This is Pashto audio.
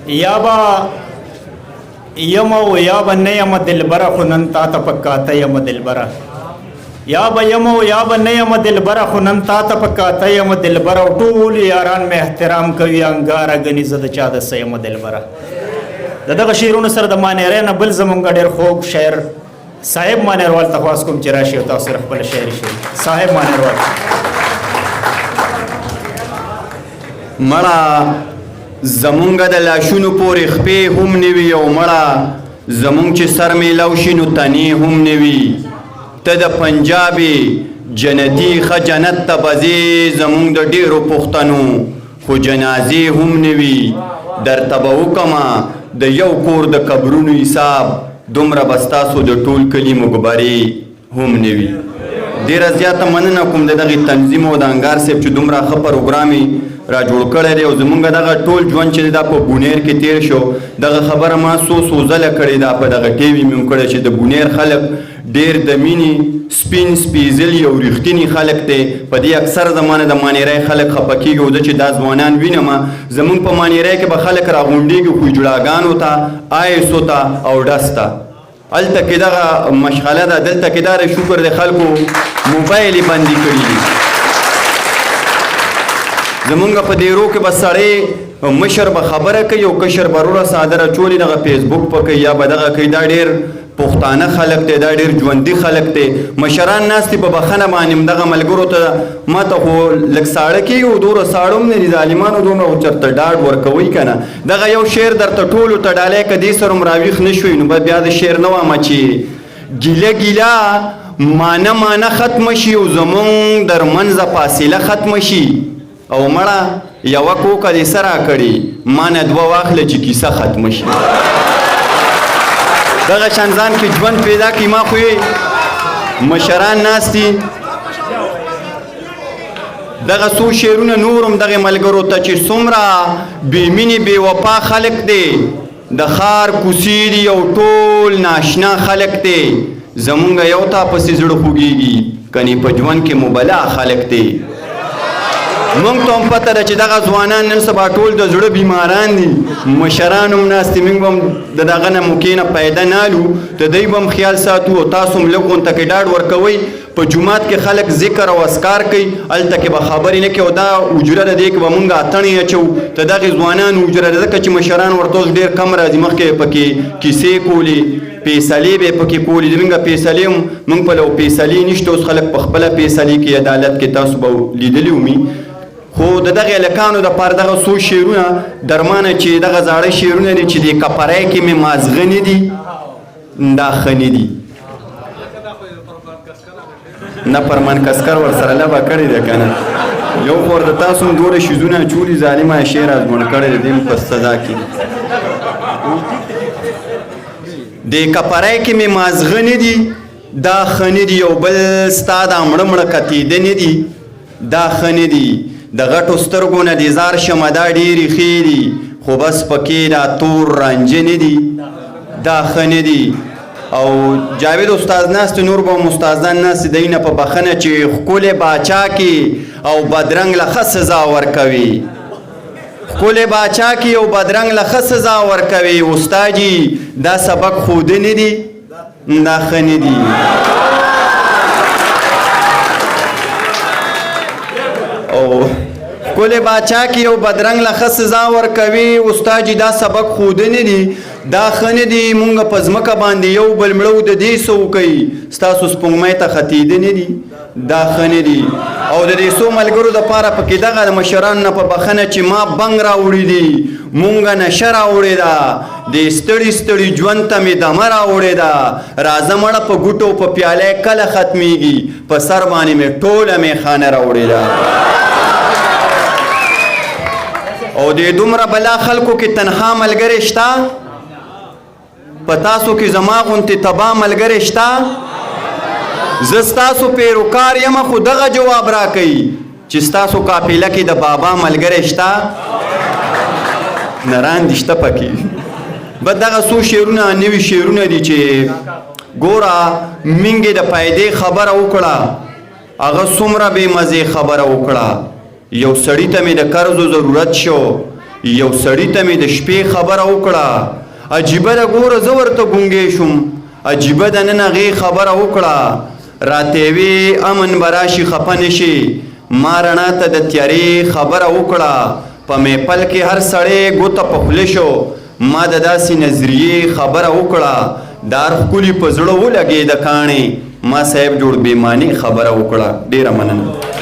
یا با یم او یا به نه یم دلبره خو نن تا ته په کاته یم دلبره یا به یم او یا به نه یم دلبره خو نن تا ته په کاته یم دلبره او ټول یاران مې احترام کوي انګاره ګني زه د چا د څه یم دلبره د دغه شعرونو سره د مانیری نه بل زمونږ ډېر خوږ شاعر صاحب مانیروال ته خواست کوم چې راشي او تاسو سره خپله شاعري شروع صاحب مانیروال مړه زمونږ د لاشونو پورې خپې هم نه وي او مړه زمونږ چې سر میلاو شي نو تنې هم نه وي ته د پنجابې جنتي ښه جنت ته بځې زمونږ د ډېرو پښتنو خو جنازې هم نه وي درته به وکمه د یو کور د قبرونو حساب دومره به ستاسو د ټول کلي مقبرې هم نه وي ډېره زیاته مننه کوم د دغې تنظیم او د انګار صاحب چې دومره ښه پروګرام یې را جوړ کړی دی او زمونږ دغه ټول ژوند چې دا په بونیر کې تیر شو دغه خبره ما څو ځله کړې ده په دغه ټي وي مې هم کړی چې د بونیر خلک ډېر د مینې سپین سپېڅلي او رښتیني خلک دی په دې اکثر زمانه د مانیری خلک خفه کېږي او زه چې دا ځوانان وینم زمونږ په مانیری کې به خلک راغونډېږي خو جوړاګانو ته آیسو ته او ډس ته هلته کې دغه مشغله ده دلته کې دا شکر د خلکو موبایل یې بندي کړي دي زمونږ په دیرو کې به سړی مشر به خبره کوي او کشر به روره څادر اچولي دغه فیسبوک په کوي یا به دغه کوي دا ډېر پښتانه خلک دی دا ډېر ژوندي خلک دی مشران ناست دي په بخښنه باندې دغه ملګرو ته ما ته خو لږ ساړه کېږي او دومره ساړه هم نه دي ظالمانو دومره چېرته ډاډ ورکوئ که نه دغه یو شعر درته ټولو ته ډالی که دې سره هم راویښ نه شوئ نو بیا د شعر نه وامه چې ګیله ګیله مانه مانه ختمه شي او زمونږ در منځه فاصله ختمه شي او مړه یوه کوکه دې څه راکړي ما نه دوه واخله چې کیسه ختمه شي دغه شان ځان کې ژوند پیدا کړي ما خو یې مشران ناست دي دغه څو شعرونه نور هم دغې ملګرو ته چې څومره بې مینې بې وفا خلک دی د ښار کوڅې دي او ټول ناشنا خلک دی زمونږ یو تا پسې زړه خوږېږي کنې په ژوند کې مبلا خلک دی مونږ ته هم پته ده چې دغه ځوانان نن سبا ټول د زړه بیماران دي مشران هم ناست دي موږ به هم د دغه نه موقع نه پیدا نالو د دوی به هم خیال ساتو او تاسو هم لږ غونته کې ډاډ ورکوئ په جومات کې خلک ذکر او اذکار کوي هلته کې به خبرې نه کوي او دا حجره ده دې کې به مونږ اتڼې اچوو د دغې ځوانانو حجره ده ځکه چې مشران ورته اوس ډېر کم راځي مخکې پکې کیسې کولې فیصلې به پکې کولې زموږ فیصلې هم مونږ په لو فیصلې نشته اوس خلک په خپله فیصلې کې عدالت کې تاسو به لیدلي ومي خو د دغې هلکانو دپاره دغه څو شعرونه درمانه چې دغه زاړه شعرونه دي چې د کپری کې مې مازغه نه دي دا ښه نه دي نه فرمان کسکر ورسره لبه کړې ده که نه یو خور د تاسو هم دومره شیزونه اچولي ظالمه شعر ازمون کړی دی دې په سزا کې د کپری کې مې مازغه نه دي دا ښه نه دي یو بل ستا دا مړه مړه کتېده نه دي دا ښه نه دي د غټو سترګو نه دې زار شمه دا ډېرې ښې دي خو بس پکې دا تور رانجه نه دي دا ښه نه دي او جاوید استاد ناست نور به هم استادان ناست دی نه په بخښنه چې ښکلی باچا کې او بدرنګ له ښه سزا ورکوي ښکلی باچا کې او بدرنګ له ښه سزا ورکوي استاجي دا سبق خوده نه دي دا ښه نه دي او ښکلی باچا کې یو بدرنګ له ښه سزا ورکوي استاد دا سبق خوده نه دي دا ښه نه دي مونږ په ځمکه باندې یو بل مړو د دې څه وکوي ستاسو سپوږمۍ ته ختېده نه دي دا ښه نه دي او د دې څو ملګرو دپاره پکې دغه د مشرانو نه په بخښنه چې ما بنګ راوړي دي مونږه نشه راوړې ده د ستړي ستړي ژوند ته مې دمه راوړې ده راځه مړه په ګوټو په پیاله کله ختمیږي په سر باندې مې ټوله میخانه راوړې ده او د دومره بلا خلکو کې تنها ملګری شته په تاسو کې زما غوندې تباه ملګری شته زه ستاسو پیروکار یم خو دغه جواب راکوي چې ستاسو قافله کې د بابا ملګری شته نران دي شته پکې بس دغه څو شعرونه نوي شعرونه دي چې ګوره مینګې د فایدې خبره وکړه هغه څومره بې مزې خبره وکړه یو سړي ته مې د قرضو ضرورت شو یو سړي ته مې د شپې خبره وکړه عجیبه ده ګوره زه ورته ګونګی شوم عجیبه ده نن هغې خبره وکړه راته وی امن به راشي خفه نشي ما رڼا ته د تیارې خبره وکړه په میپل کې هر سړی ګوته په خوله شو ما د داسې نظریې خبره وکړه دار ښکلي په زړه ولګېده کاڼې ما صاحب جوړ بېماني خبره وکړه ډېره مننه